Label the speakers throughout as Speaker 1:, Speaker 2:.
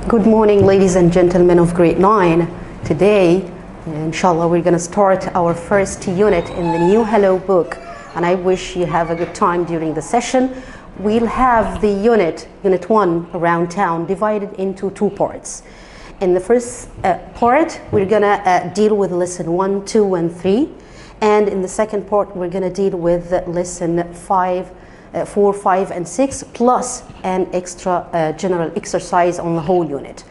Speaker 1: Good morning, ladies and gentlemen of grade 9. Today, inshallah, we're going to start our first unit in the new Hello book, and I wish you have a good time during the session. We'll have the unit 1, around town, divided into 2 parts. In the first part, we're going to deal with lesson 1, 2, and 3, and in the second part, we're going to deal with lesson 4, 5, and 6, plus an extra general exercise on the whole unit.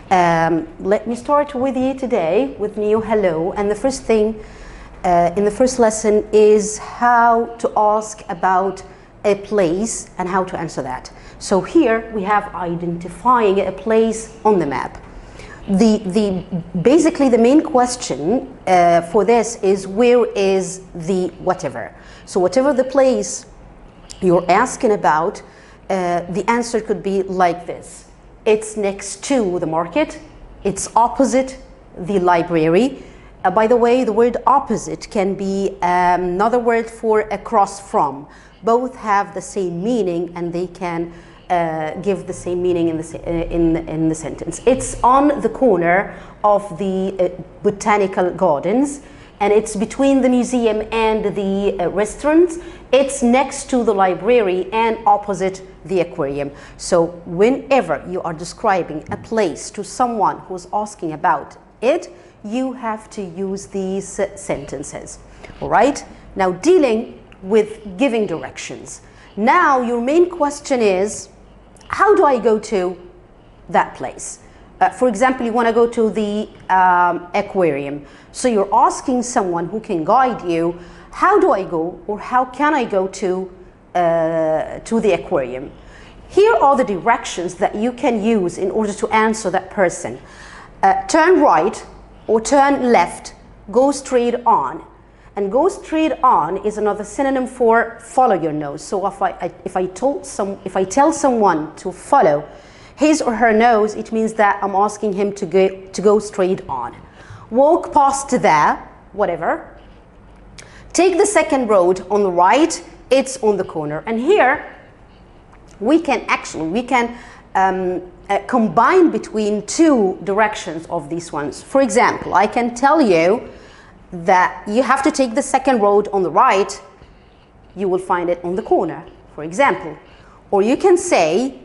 Speaker 1: Let me start with you today with new Hello, and the first thing in the first lesson is how to ask about a place and how to answer that. So here we have identifying a place on the map. Basically the main question for this is where is the whatever. So whatever the place you're asking about, the answer could be like this. It's next to the market, it's opposite the library. By the way, the word opposite can be another word for across from. Both have the same meaning and they can give the same meaning in the sentence. It's on the corner of the botanical gardens, and it's between the museum and the restaurant. It's next to the library and opposite the aquarium. So whenever you are describing a place to someone who's asking about it, you have to use these sentences. All right? Now dealing with giving directions. Now your main question is, how do I go to that place? For example, you want to go to the aquarium. So you're asking someone who can guide you, how do I go, or how can I go to the aquarium? Here are the directions that you can use in order to answer that person. Turn right or turn left, go straight on. And go straight on is another synonym for follow your nose. So if I tell someone to follow his or her nose, it means that I'm asking him to go straight on. Walk past there, whatever. Take the second road on the right, it's on the corner. And here we can combine between 2 directions of these ones. For example, I can tell you that you have to take the second road on the right, you will find it on the corner, for example. Or you can say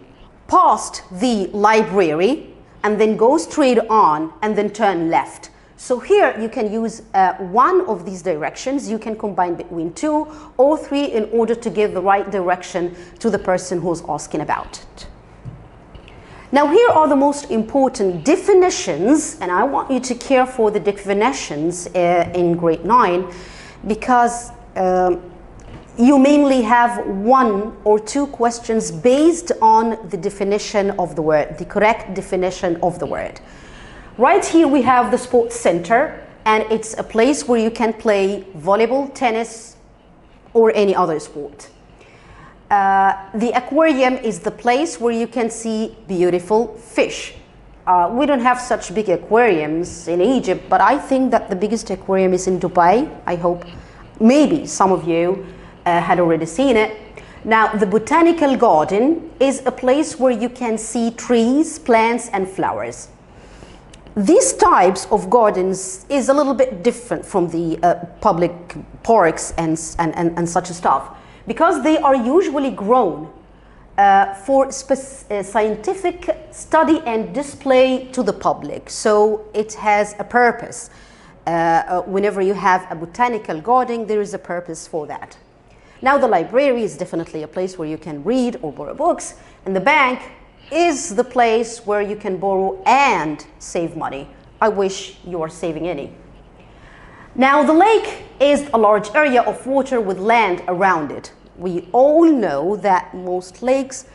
Speaker 1: past the library and then go straight on and then turn left. So here you can use one of these directions. You can combine between 2 or 3 in order to give the right direction to the person who's asking about it. Now here are the most important definitions, and I want you to care for the definitions in grade 9, because you mainly have 1 or 2 questions based on the definition of the word, the correct definition of the word. Right here we have the sports center, and it's a place where you can play volleyball, tennis, or any other sport. The aquarium is the place where you can see beautiful fish. We don't have such big aquariums in Egypt, but I think that the biggest aquarium is in Dubai. I hope maybe some of you had already seen it. Now, the botanical garden is a place where you can see trees, plants, and flowers. These types of gardens is a little bit different from the public parks and such stuff, because they are usually grown for scientific study and display to the public. So it has a purpose. Whenever you have a botanical garden, there is a purpose for that. Now the library is definitely a place where you can read or borrow books, and the bank is the place where you can borrow and save money. I wish you are saving any. Now the lake is a large area of water with land around it. We all know that most lakes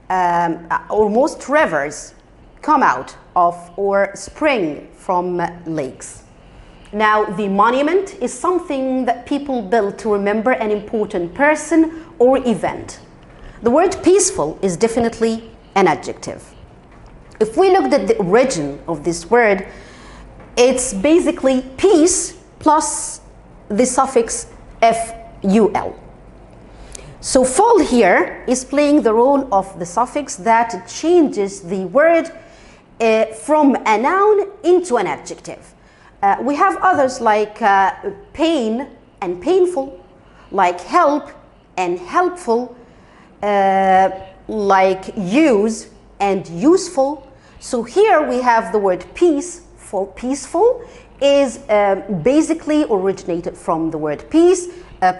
Speaker 1: or most rivers come out of or spring from lakes. Now the monument is something that people build to remember an important person or event. The word peaceful is definitely an adjective. If we looked at the origin of this word, it's basically peace plus the suffix ful. So ful here is playing the role of the suffix that changes the word from a noun into an adjective. We have others like pain and painful, like help and helpful, like use and useful. So here we have the word peaceful. Peaceful is basically originated from the word peace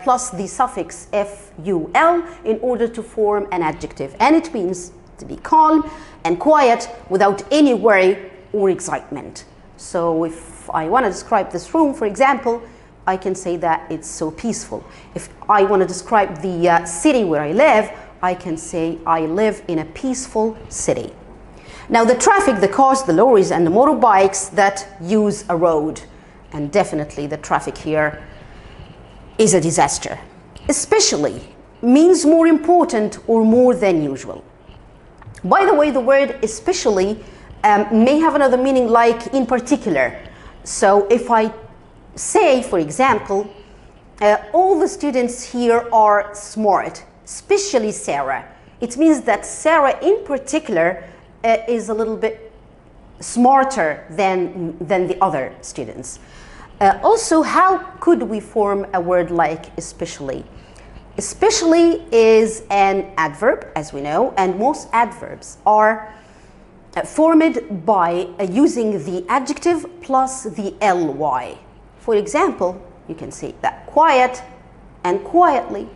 Speaker 1: plus the suffix ful in order to form an adjective, and it means to be calm and quiet without any worry or excitement. So if I want to describe this room, for example, I can say that it's so peaceful. If I want to describe the city where I live, I can say I live in a peaceful city. Now the traffic, the cars, the lorries and the motorbikes that use a road, and definitely the traffic here is a disaster. Especially means more important or more than usual. By the way, the word especially may have another meaning like in particular. So if I say, for example, all the students here are smart, especially Sarah, it means that Sarah in particular is a little bit smarter than the other students. Also, how could we form a word like especially? Especially is an adverb, as we know, and most adverbs are formed by using the adjective plus the ly. For example, you can say that quiet and quietly,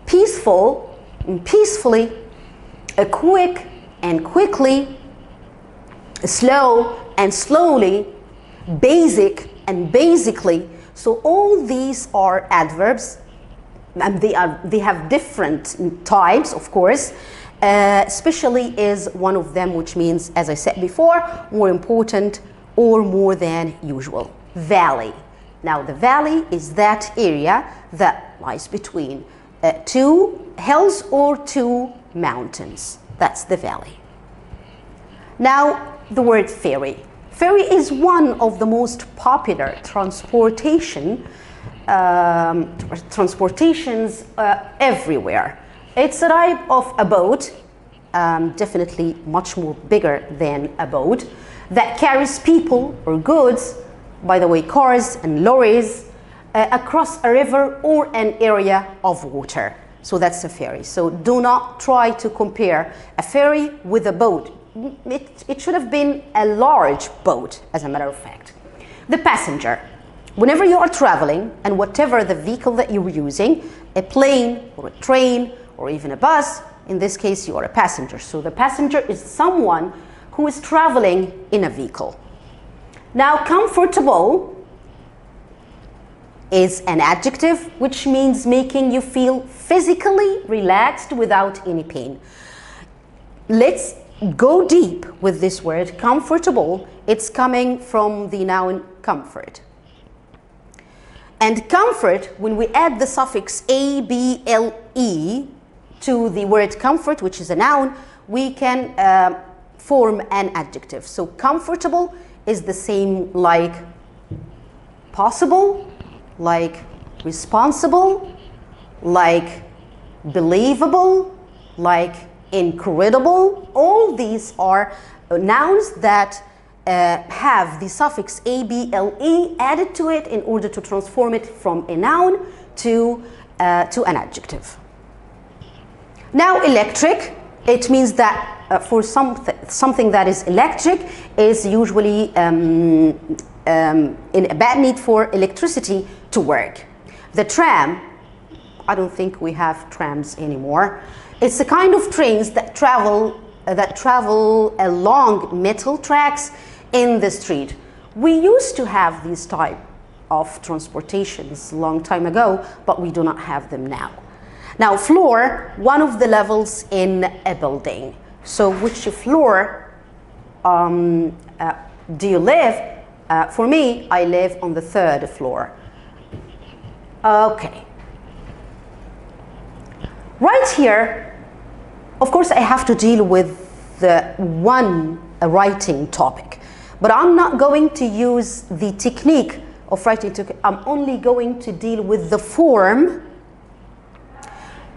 Speaker 1: peaceful and peacefully, quick and quickly, slow and slowly, basic and basically. So all these are adverbs, and they have different types, of course. Especially is one of them, which means, as I said before, more important or more than usual. Valley. Now the valley is that area that lies between two hills or two mountains. That's the valley. Now the word ferry. Ferry is one of the most popular transportations everywhere. It's a type of a boat, definitely much more bigger than a boat, that carries people or goods, by the way, cars and lorries, across a river or an area of water. So that's a ferry. So do not try to compare a ferry with a boat. It should have been a large boat, as a matter of fact. The passenger. Whenever you are traveling, and whatever the vehicle that you're using, a plane or a train or even a bus, in this case you are a passenger. So the passenger is someone who is traveling in a vehicle. Now comfortable is an adjective which means making you feel physically relaxed without any pain. Let's go deep with this word comfortable. It's coming from the noun comfort. And comfort, when we add the suffix able to the word comfort, which is a noun, we can form an adjective. So comfortable is the same like possible, like responsible, like believable, like incredible. All these are nouns that have the suffix able added to it in order to transform it from a noun to an adjective. Now electric, it means that for something that is electric is usually in a bad need for electricity to work. The tram, I don't think we have trams anymore. It's a kind of trains that travel along metal tracks in the street. We used to have these type of transportations a long time ago, but we do not have them now. Now floor, one of the levels in a building. So which floor do you live? For me, I live on the 3rd floor. Okay. Right here, of course, I have to deal with the one writing topic, but I'm not going to use the technique of writing. I'm only going to deal with the form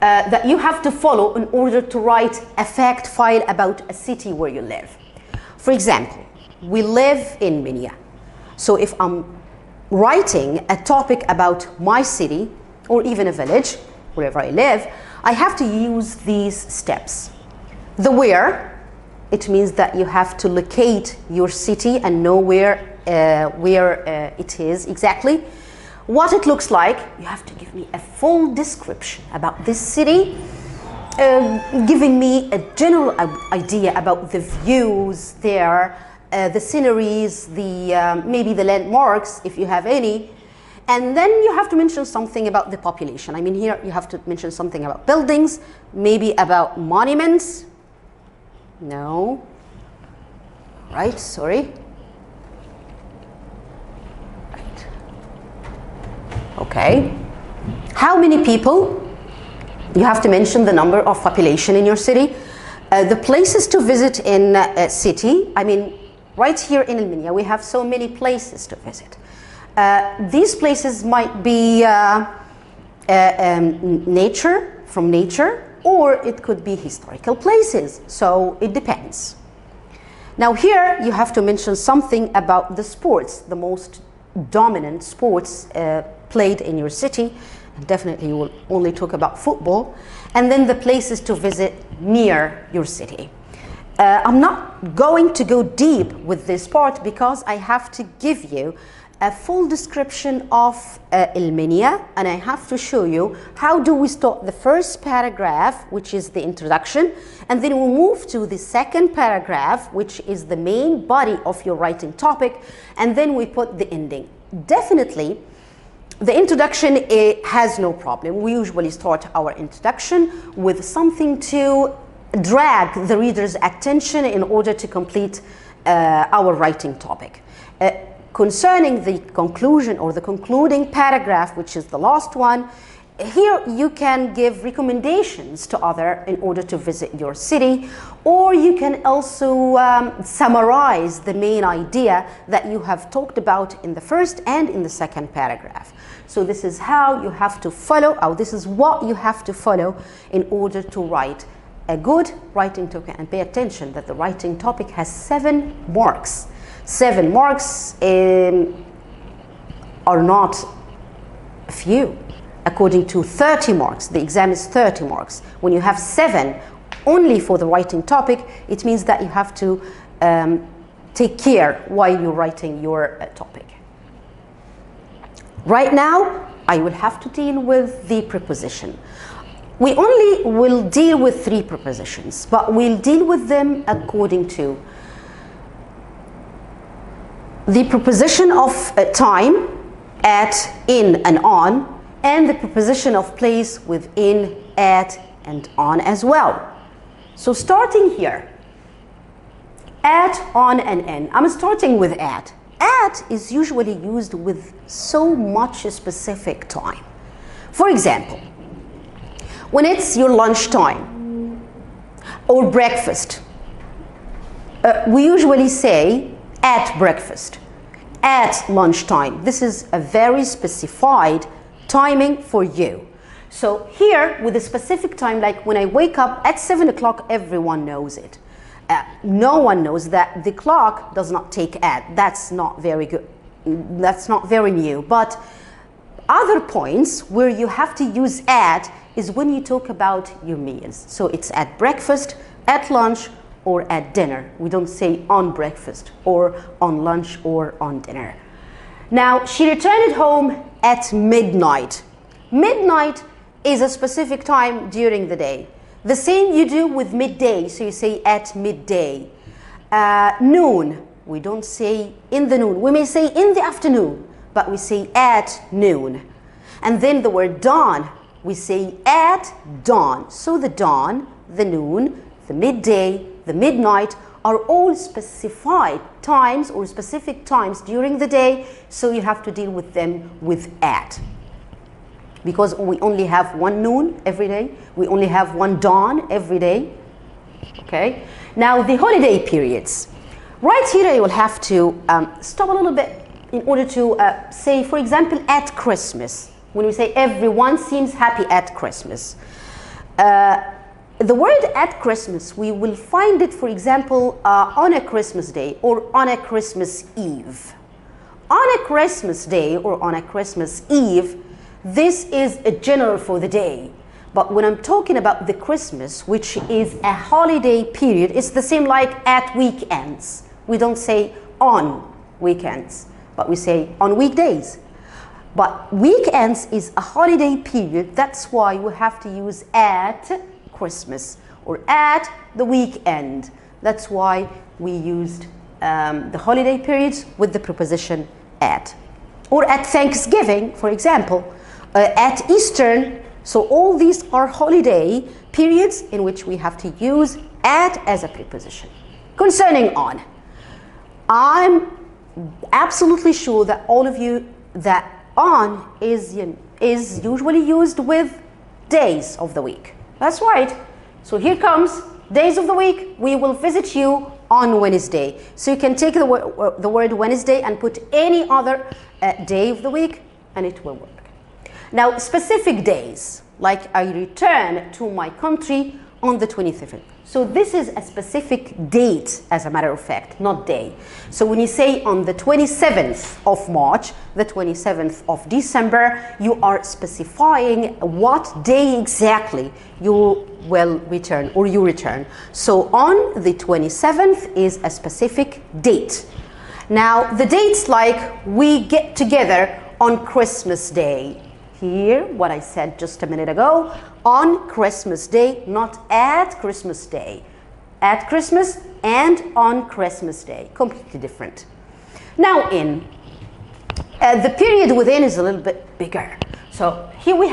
Speaker 1: that you have to follow in order to write a fact file about a city where you live. For example, we live in Minya. So if I'm writing a topic about my city or even a village, wherever I live, I have to use these steps. The where, it means that you have to locate your city and know where it is exactly. What it looks like, you have to give me a full description about this city, giving me a general idea about the views there, the sceneries, maybe the landmarks, if you have any. And then you have to mention something about the population. I mean, here you have to mention something about buildings, maybe about monuments. No. Right, sorry. Right. Okay. How many people? You have to mention the number of population in your city. The places to visit in a city. I mean, right here in El Minya, we have so many places to visit. These places might be nature, from nature, or it could be historical places. So it depends. Now here you have to mention something about the sports, the most dominant sports played in your city. And definitely you will only talk about football. And then the places to visit near your city. I'm not going to go deep with this part because I have to give you a full description of El Minya, and I have to show you how do we start the first paragraph, which is the introduction, and then we move to the second paragraph, which is the main body of your writing topic, and then we put the ending. Definitely, the introduction has no problem. We usually start our introduction with something to drag the reader's attention in order to complete our writing topic. Concerning the conclusion or the concluding paragraph, which is the last one, here you can give recommendations to others in order to visit your city, or you can also summarize the main idea that you have talked about in the first and in the second paragraph. So this is how you have to follow, or this is what you have to follow in order to write a good writing topic. And pay attention that the writing topic has 7 marks. 7 marks are not few. According to 30 marks, the exam is 30 marks. When you have 7 only for the writing topic, it means that you have to take care while you're writing your topic. Right now, I will have to deal with the preposition. We only will deal with 3 prepositions, but we'll deal with them according to the preposition of time, at, in, and on, and the preposition of place with in, at, and on as well. So starting here, at, on, and in. I'm starting with at. At is usually used with so much specific time. For example, when it's your lunchtime or breakfast, we usually say at breakfast, at lunchtime. This is a very specified timing for you. So here with a specific time, like when I wake up at 7 o'clock, everyone knows it. No one knows that the clock does not take at. That's not very good. That's not very new. But other points where you have to use at is when you talk about your meals. So it's at breakfast, at lunch, or at dinner. We don't say on breakfast or on lunch or on dinner. Now, she returned home at midnight. Midnight is a specific time during the day. The same you do with midday, so you say at midday. Noon, we don't say in the noon. We may say in the afternoon, but we say at noon. And then the word dawn, we say at dawn. So the dawn, the noon, the midday, the midnight are all specified times or specific times during the day, so you have to deal with them with at. Because we only have one noon every day, we only have one dawn every day. Okay? Now the holiday periods. Right here I will have to stop a little bit in order to say, for example, at Christmas. When we say everyone seems happy at Christmas. The word at Christmas, we will find it, for example, on a Christmas day or on a Christmas Eve. On a Christmas day or on a Christmas Eve, this is a general for the day. But when I'm talking about the Christmas, which is a holiday period, it's the same like at weekends. We don't say on weekends, but we say on weekdays. But weekends is a holiday period. That's why we have to use at Christmas or at the weekend. That's why we used the holiday periods with the preposition at. Or at Thanksgiving, for example, at Easter. So all these are holiday periods in which we have to use at as a preposition. Concerning on, I'm absolutely sure that all of you that on is usually used with days of the week. That's right. So here comes days of the week. We will visit you on Wednesday. So you can take the word Wednesday and put any other day of the week and it will work. Now, specific days, like I return to my country on the 27th. So this is a specific date, as a matter of fact, not day. So when you say on the 27th of March, the 27th of December, you are specifying what day exactly you will return or you return. So on the 27th is a specific date. Now, the dates like we get together on Christmas Day. Here, what I said just a minute ago, on Christmas Day, not at Christmas Day. At Christmas and on Christmas Day, completely different. Now in, the period within is a little bit bigger. So here we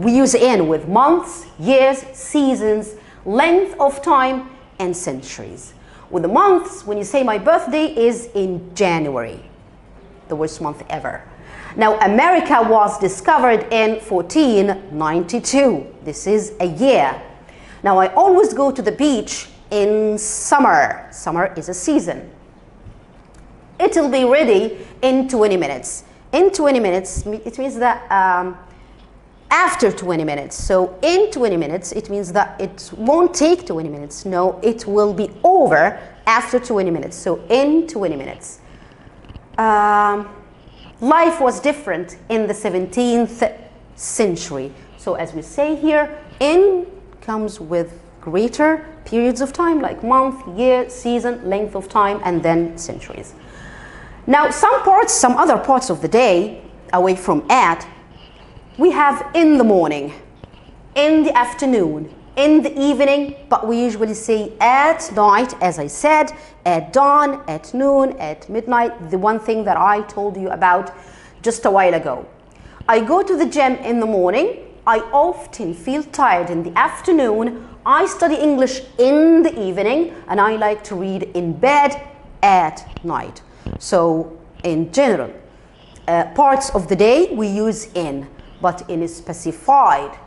Speaker 1: use in with months, years, seasons, length of time, and centuries. With the months, when you say my birthday is in January, the worst month ever. Now, America was discovered in 1492. This is a year. Now, I always go to the beach in summer. Summer is a season. It'll be ready in 20 minutes. In 20 minutes, it means that after 20 minutes. So in 20 minutes, it means that it won't take 20 minutes. No, it will be over after 20 minutes. So in 20 minutes. Life was different in the 17th century. So as we say here, in comes with greater periods of time like month, year, season, length of time, and then centuries. Now some other parts of the day, away from at, we have in the morning, in the afternoon, in the evening, but we usually say at night, as I said, at dawn, at noon, at midnight, the one thing that I told you about just a while ago. I go to the gym in the morning. I often feel tired in the afternoon. I study English in the evening, and I like to read in bed at night. So in general, parts of the day we use in, but in specified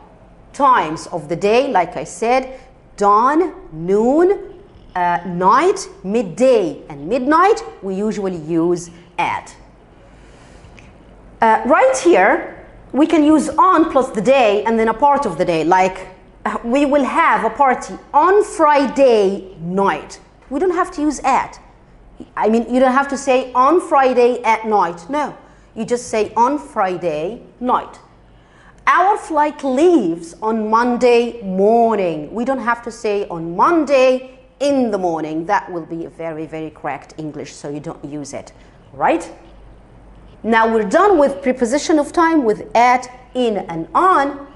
Speaker 1: times of the day, like I said, dawn, noon, night, midday, and midnight, we usually use at. Right here, we can use on plus the day and then a part of the day, like we will have a party on Friday night. We don't have to use at. I mean, you don't have to say on Friday at night. No, you just say on Friday night. Our flight leaves on Monday morning. We don't have to say on Monday in the morning. That will be a very, very correct English, so you don't use it, right? Now we're done with preposition of time with at, in, and on,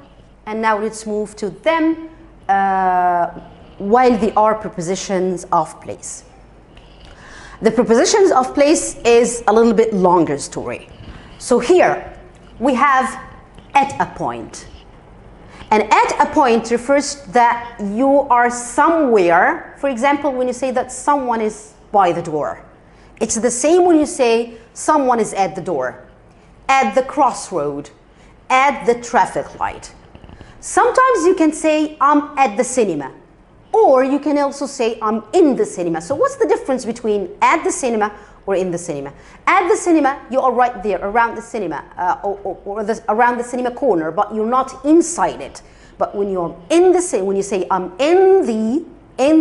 Speaker 1: and now let's move to them while they are prepositions of place. The prepositions of place is a little bit longer story. So here we have at a point. And at a point refers that you are somewhere. For example, when you say that someone is by the door. It's the same when you say someone is at the door, at the crossroad, at the traffic light. Sometimes you can say I'm at the cinema, or you can also say I'm in the cinema. So what's the difference between at the cinema or in the cinema? At the cinema, you are right there around the cinema or around the cinema corner, but you're not inside it. But when you're in the when you say I'm in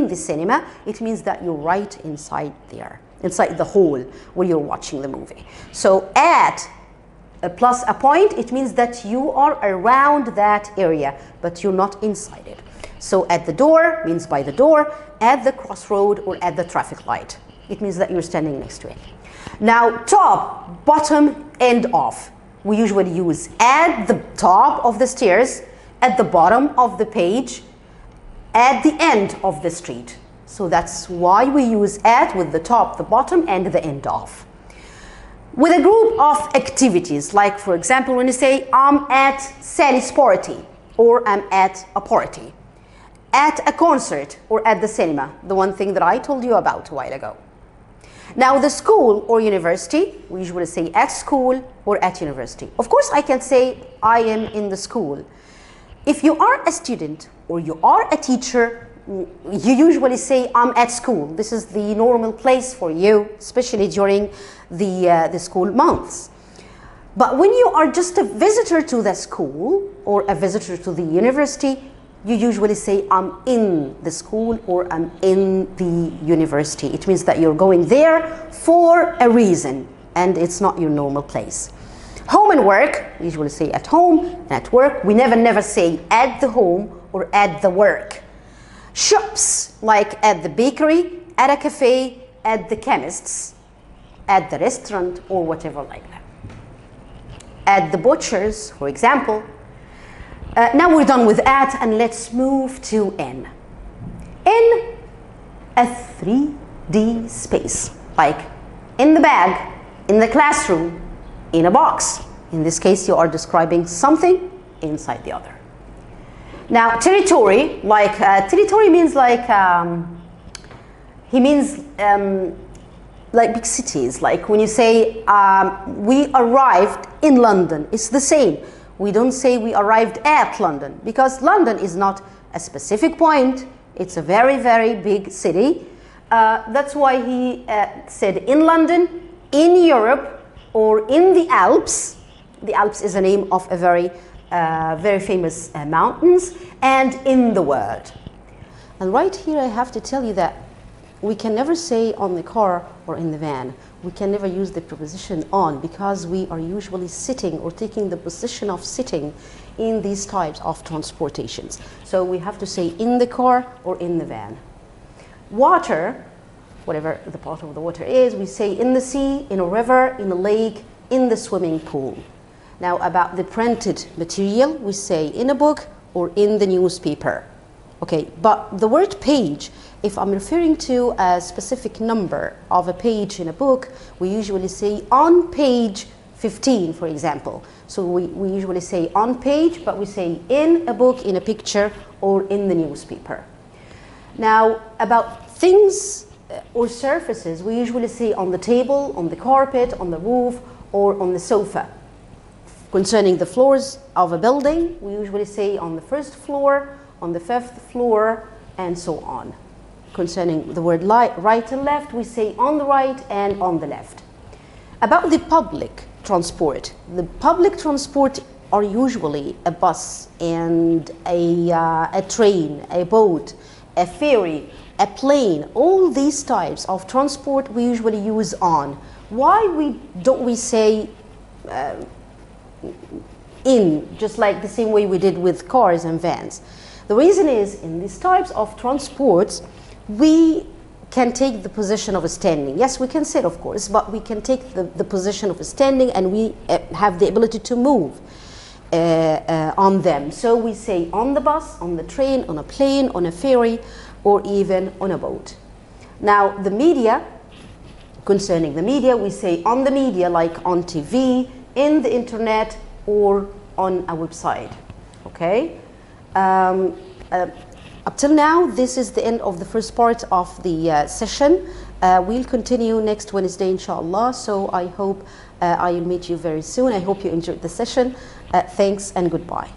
Speaker 1: the cinema, it means that you're right inside there, inside the hall where you're watching the movie. So at plus a point, it means that you are around that area, but you're not inside it. So at the door means by the door, at the crossroad, or at the traffic light. It means that you're standing next to it. Now, top, bottom, end of. We usually use at the top of the stairs, at the bottom of the page, at the end of the street. So that's why we use at with the top, the bottom, and the end of. With a group of activities, like for example, when you say, I'm at Sally's party, or I'm at a party, at a concert, or at the cinema, the one thing that I told you about a while ago. Now, the school or university, we usually say at school or at university. Of course, I can say I am in the school. If you are a student or you are a teacher, you usually say I'm at school. This is the normal place for you, especially during the school months. But when you are just a visitor to the school or a visitor to the university, you usually say I'm in the school or I'm in the university. It means that you're going there for a reason and it's not your normal place. Home and work, we usually say at home and at work. We never say at the home or at the work. Shops, like at the bakery, at a cafe, at the chemist's, at the restaurant, or whatever like that. At the butcher's, for example. Now we're done with at, and let's move to in. In a 3D space, like in the bag, in the classroom, in a box. In this case, you are describing something inside the other. Now, territory, like territory means like like big cities. Like when you say we arrived in London, it's the same. We don't say we arrived at London, because London is not a specific point. It's a very, very big city. That's why he said in London, in Europe, or in the Alps. The Alps is a name of a very famous mountains, and in the world. And right here I have to tell you that we can never say on the car or in the van. We can never use the preposition on, because we are usually sitting or taking the position of sitting in these types of transportations. So we have to say in the car or in the van. Water, whatever the part of the water is, we say in the sea, in a river, in a lake, in the swimming pool. Now, about the printed material, we say in a book or in the newspaper. Okay, but the word page, if I'm referring to a specific number of a page in a book, we usually say on page 15, for example. So we usually say on page, but we say in a book, in a picture, or in the newspaper. Now, about things or surfaces, we usually say on the table, on the carpet, on the roof, or on the sofa. Concerning the floors of a building, we usually say on the first floor, on the fifth floor, and so on. Concerning the word right and left, we say on the right and on the left. About the public transport, the public transport are usually a bus and a train, a boat, a ferry, a plane. All these types of transport we usually use on. Why don't we say in, just like the same way we did with cars and vans? The reason is, in these types of transports, we can take the position of a standing. Yes, we can sit, of course, but we can take the position of a standing, and we have the ability to move on them. So we say on the bus, on the train, on a plane, on a ferry, or even on a boat. Now, the media, concerning the media, we say on the media, like on TV, in the internet, or on a website. Okay? Up till now, this is the end of the first part of the session. We'll continue next Wednesday, inshallah. So I hope I'll meet you very soon. I hope you enjoyed the session. Thanks and goodbye.